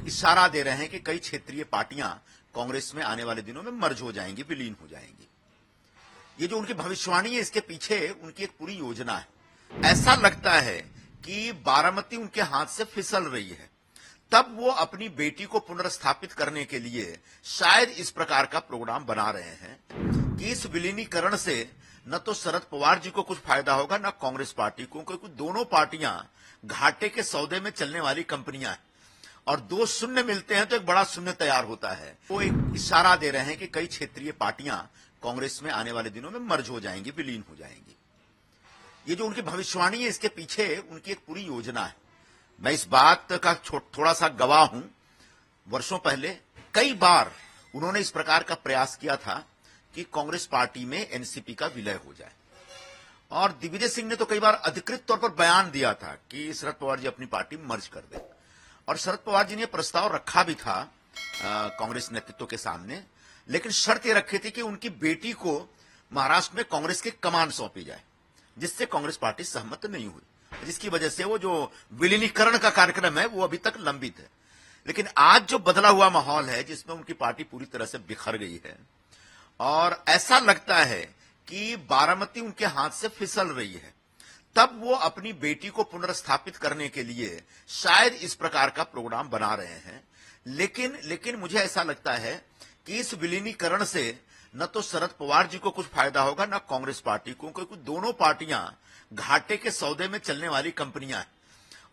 इशारा दे रहे हैं कि कई क्षेत्रीय पार्टियां कांग्रेस में आने वाले दिनों में मर्ज हो जाएंगी, विलीन हो जाएंगी। ये जो उनकी भविष्यवाणी है, इसके पीछे उनकी एक पूरी योजना है। ऐसा लगता है कि बारामती उनके हाथ से फिसल रही है, तब वो अपनी बेटी को पुनर्स्थापित करने के लिए शायद इस प्रकार का प्रोग्राम बना रहे हैं कि इस विलीनीकरण से न तो शरद पवार जी को कुछ फायदा होगा, न कांग्रेस पार्टी को, क्योंकि दोनों पार्टियां घाटे के सौदे में चलने वाली कंपनियां हैं और दो शून्य मिलते हैं तो एक बड़ा शून्य तैयार होता है। वो एक इशारा दे रहे हैं कि कई क्षेत्रीय पार्टियां कांग्रेस में आने वाले दिनों में मर्ज हो जाएंगी, विलीन हो जाएंगी। ये जो उनकी भविष्यवाणी है, इसके पीछे उनकी एक पूरी योजना है। मैं इस बात का थोड़ा सा गवाह हूं। वर्षों पहले कई बार उन्होंने इस प्रकार का प्रयास किया था कि कांग्रेस पार्टी में एनसीपी का विलय हो जाए, और दिग्विजय सिंह ने तो कई बार अधिकृत तौर पर बयान दिया था कि शरद पवार जी अपनी पार्टी मर्ज कर दें, और शरद पवार जी ने प्रस्ताव रखा भी था कांग्रेस नेतृत्व के सामने, लेकिन शर्त यह रखी थी कि उनकी बेटी को महाराष्ट्र में कांग्रेस की कमान सौंपी जाए, जिससे कांग्रेस पार्टी सहमत नहीं हुई, जिसकी वजह से वो जो विलीनीकरण का कार्यक्रम है वो अभी तक लंबित है। लेकिन आज जो बदला हुआ माहौल है, जिसमें उनकी पार्टी पूरी तरह से बिखर गई है, और ऐसा लगता है कि बारामती उनके हाथ से फिसल रही है, तब वो अपनी बेटी को पुनर्स्थापित करने के लिए शायद इस प्रकार का प्रोग्राम बना रहे हैं। लेकिन मुझे ऐसा लगता है कि इस विलीनीकरण से न तो शरद पवार जी को कुछ फायदा होगा, न कांग्रेस पार्टी को, क्योंकि दोनों पार्टियां घाटे के सौदे में चलने वाली कंपनियां हैं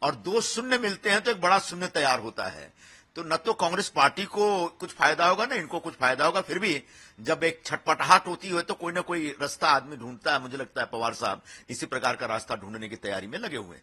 और दो शून्य मिलते हैं तो एक बड़ा शून्य तैयार होता है। तो न तो कांग्रेस पार्टी को कुछ फायदा होगा, न इनको कुछ फायदा होगा। फिर भी जब एक छटपटाहट होती है तो कोई ना कोई रास्ता आदमी ढूंढता है। मुझे लगता है पवार साहब इसी प्रकार का रास्ता ढूंढने की तैयारी में लगे हुए हैं।